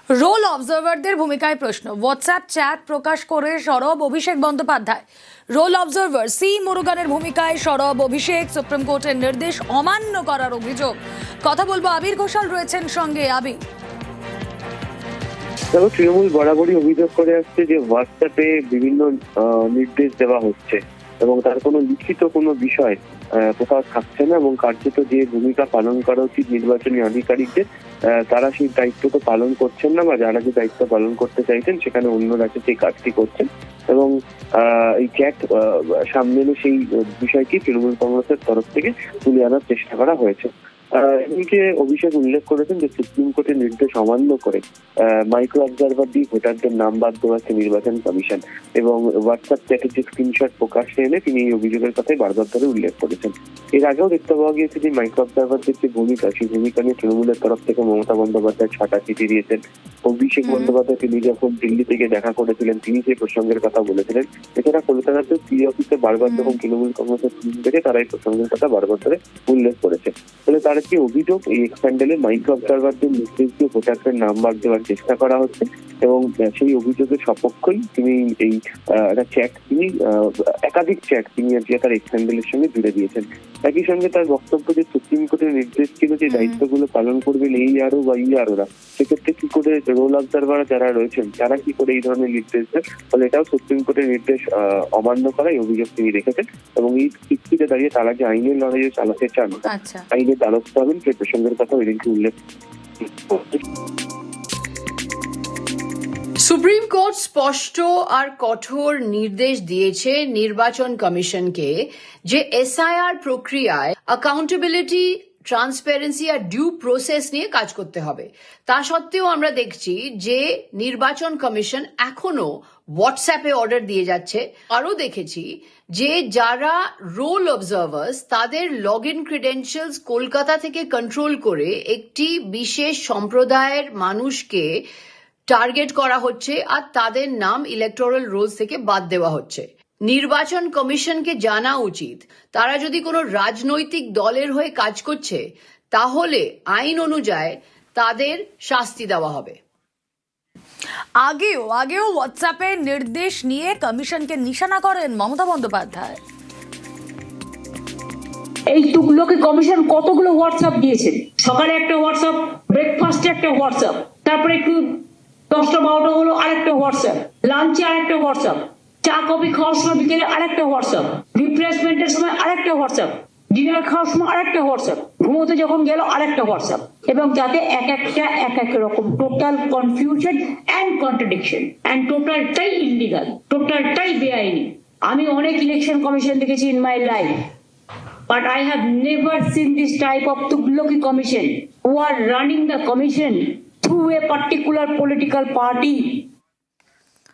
Role অবজারভারদের ভূমিকায় প্রশ্ন। WhatsApp chat প্রকাশ করে সরব Abhishek Bandyopadhyay. Roll observer C মুরুগানের ভূমিকায় সরব অভিষেক। সুপ্রিম কোর্টের নির্দেশ অমান্য করার অভিযোগ। কথা বলবো, আবির ঘোষাল রয়েছেন সঙ্গে। আবির, দেখো, তৃণমূল বরাবরই অভিযোগ করে আসছে যে হোয়াটসঅ্যাপে বিভিন্ন নির্দেশ দেওয়া হচ্ছে এবং তার কোনো লিখিত কোনো বিষয় কোথাও থাকছে না এবং কার্যত যে ভূমিকা পালন করা উচিত নির্বাচনী আধিকারিকদের, তারা সেই দায়িত্ব তো পালন করছেন না, বা যারা যে দায়িত্ব পালন করতে চাইছেন সেখানে অন্য রাজ্যে সেই কাজটি করছেন। এবং এই চ্যাট সামনে এনে সেই বিষয়টি তৃণমূল কংগ্রেসের তরফ থেকে তুলে আনার চেষ্টা করা হয়েছে। এদিকে অভিষেক উল্লেখ করেছেন যে সুপ্রিম কোর্টের নির্দেশ অমান্য করে মাইক্রো অবজারভার দিয়ে ভোটারদের নাম বাদ দেওয়াচ্ছে নির্বাচন কমিশন, এবং হোয়াটসঅ্যাপ চ্যাটের যে স্ক্রিনশট প্রকাশ্যে এনে তিনি এই অভিযোগের কথাই বারবার ধরে উল্লেখ করেছেন। এর আগেও দেখতে পাওয়া গিয়েছে যে মাইক্রো অবজারভারদের যে ভূমিকা, সেই ভূমিকা নিয়ে তৃণমূলের তরফ থেকে মমতা বন্দ্যোপাধ্যায় ছাটা চিঠি দিয়েছেন। অভিষেক বন্দ্যোপাধ্যায় তিনি যখন দিল্লি থেকে দেখা করেছিলেন তিনি সেই প্রসঙ্গের কথা বলেছিলেন। এছাড়া কলকাতাতে পি অফিসে বারবার যখন তৃণমূল কংগ্রেসের টিম থেকে তারা এই প্রসঙ্গের কথা বারবার ধরে উল্লেখ করেছে। ফলে তার একটি অভিযোগ, এই এক্সপ্যান্ডেলে মাইক্রো অবজারভারদের নির্দেশ দিয়ে ভোটারদের নাম বাদ দেওয়ার চেষ্টা করা হচ্ছে এবং সেই অভিযোগের সপক্ষই তিনি এই চ্যাট, তিনি একাধিক চ্যাট তিনি আজকে তার এক্সপ্যান্ডেলের সঙ্গে জুড়ে দিয়েছেন। একই সঙ্গে তার বক্তব্য যে সুপ্রিম কোর্টের নির্দেশ ছিল যে দায়িত্বগুলো পালন করবেন এই আরও বা ই আরোরা, সেক্ষেত্রে কি করে রোল অবজারভার যারা রয়েছেন তারা কি করে এই ধরনের নির্দেশ দেন? ফলে এটাও সুপ্রিম কোর্টের নির্দেশ অমান্য করাই অভিযোগ তিনি রেখেছেন এবং এই ভিত্তিতে দাঁড়িয়ে তারা যে আইনের লড়াইয়ে চালাতে চান, আইনের দ্বারস্থ হবেন সেই প্রসঙ্গের কথা এদিনকে উল্লেখ। সুপ্রিম কোর্ট স্পষ্ট আর কঠোর নির্দেশ দিয়েছে নির্বাচন কমিশনকে যে এসআইআর প্রক্রিয়ায় অ্যাকাউন্টেবিলিটি, ট্রান্সপারেন্সি আর ডিউ প্রসেস নিয়ে কাজ করতে হবে। তা সত্ত্বেও আমরা দেখছি যে নির্বাচন কমিশন এখনো হোয়াটসঅ্যাপে অর্ডার দিয়ে যাচ্ছে। আরও দেখেছি যে যারা রোল অবজার্ভার্স তাদের লগ ইন ক্রিডেন্সিয়ালস কলকাতা থেকে কন্ট্রোল করে একটি বিশেষ সম্প্রদায়ের মানুষকে টার্গেট করা হচ্ছে আর তাদের নাম ইলেকটোরাল রোলস থেকে বাদ দেওয়া হচ্ছে। নির্বাচন কমিশনকে জানা উচিত, তারা যদি কোনো রাজনৈতিক দলের হয়ে কাজ করছে তাহলে আইন অনুযায়ী তাদের শাস্তি দেওয়া হবে। আগেও হোয়াটসঅ্যাপের নির্দেশ নিয়ে কমিশনকে নিশানা করেন মমতা বন্দ্যোপাধ্যায়। এই তুগলকি কমিশন কতগুলো হোয়াটসঅ্যাপ দিয়েছে। সকালে একটা হোয়াটসঅ্যাপ, ব্রেকফাস্টে একটা হোয়াটসঅ্যাপ, তারপরে একটু 10টা-12টা হলো আরেকটা হোয়াটসঅ্যাপ, লাঞ্চে আরেকটা হোয়াটসঅ্যাপ, চা কফি খাওয়ার সময় বিকেলে আরেকটা হোয়াটসঅ্যাপ, রিফ্রেশমেন্টের সময় আরেকটা হোয়াটসঅ্যাপ, ডিনার খাওয়ার সময় আরেকটা হোয়াটসঅ্যাপ, ঘুমোতে যখন গেল আরেকটা হোয়াটসঅ্যাপ, এবং যাতে এক এক রকম total confusion and contradiction and টোটালটাই ইলিগাল, টোটালটাই বেআইনি। আমি অনেক ইলেকশন কমিশন দেখেছি in my life, but I have never seen this type of Tughlaki commission who are running the commission through a particular political party